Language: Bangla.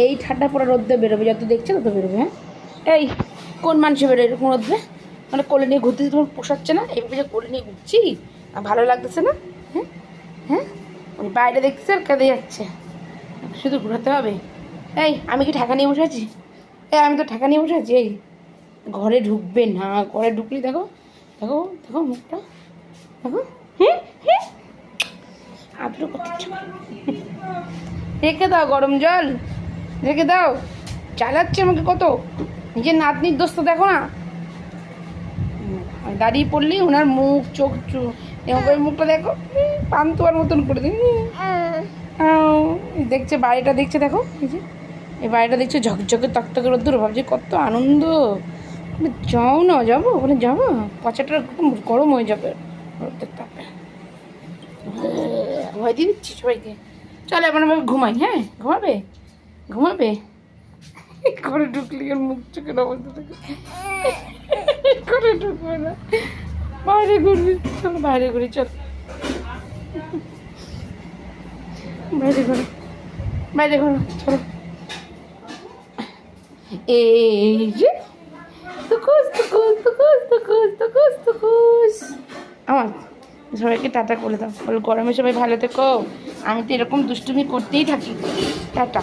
এই ঠান্ডা পরে রোদ্দে বেরোবে, যত দেখছে তত বেরোবে। হ্যাঁ, এই কোন মানুষ বেরোয় এরকম রোদ্দে? মানে কোলে নিয়ে ঘুরতেছি, তোমার পোষাচ্ছে না? এইভাবে যে কোলে নিয়ে ঘুরছি ভালো লাগতেছে না? হ্যাঁ হ্যাঁ, ওই বাইরে দেখতেছে আর কেঁদে যাচ্ছে, শুধু ঘোরাতে হবে। এই আমি কি ঠেকা নিয়ে বসে আছি? আমি তো ঠেকা নিয়ে বসে আছি। এই ঘরে ঢুকবে না, ঘরে ঢুকলি দেখো দেখো দেখো মুখটা দেখো। হুম হুম, আদর করতে ইচ্ছে করে। রেখে দাও গরম জল, রেখে দাও। চালাচ্ছে আমাকে কত, নিজের নাতনির দোস্ত দেখো না। দাঁড়িয়ে পড়লি ওনার মুখ চোখ এরকম মুখটা দেখো, পান্তুয়ার মতন করে দিন। দেখছে বাড়িটা, দেখছে দেখো, এই যে এই বাড়িটা দেখছে ঝকঝকে তকতকে রোদ্দুর, ভাবছে কত আনন্দ। যাও না, যাবো ওখানে, যাবো পচাটা গরম হয়ে যাবে রোদ্দের তাপে। ভয় দিয়ে দিচ্ছি সবাইকে। চলো এবার আমি ঘুমাই। হ্যাঁ ঘুমাবে, ঘুমাবে। করে ঢুকলি ওর মুখ চোখের অবস্থা থেকে করে ঢুকবে না, বাইরে ঘুরবি। চলো বাইরে ঘুরি, চল বাইরে ঘুরো, বাইরে ঘুরো, চলো। এই যে তুকুস তুকুস তুকুস তুকুস তুকুস তুকুস। আমার সবাইকে টাটা করে দাও, বলো গরমে সবাই ভালো থেকো। আমি তো এরকম দুষ্টুমি করতেই থাকি। টাটা।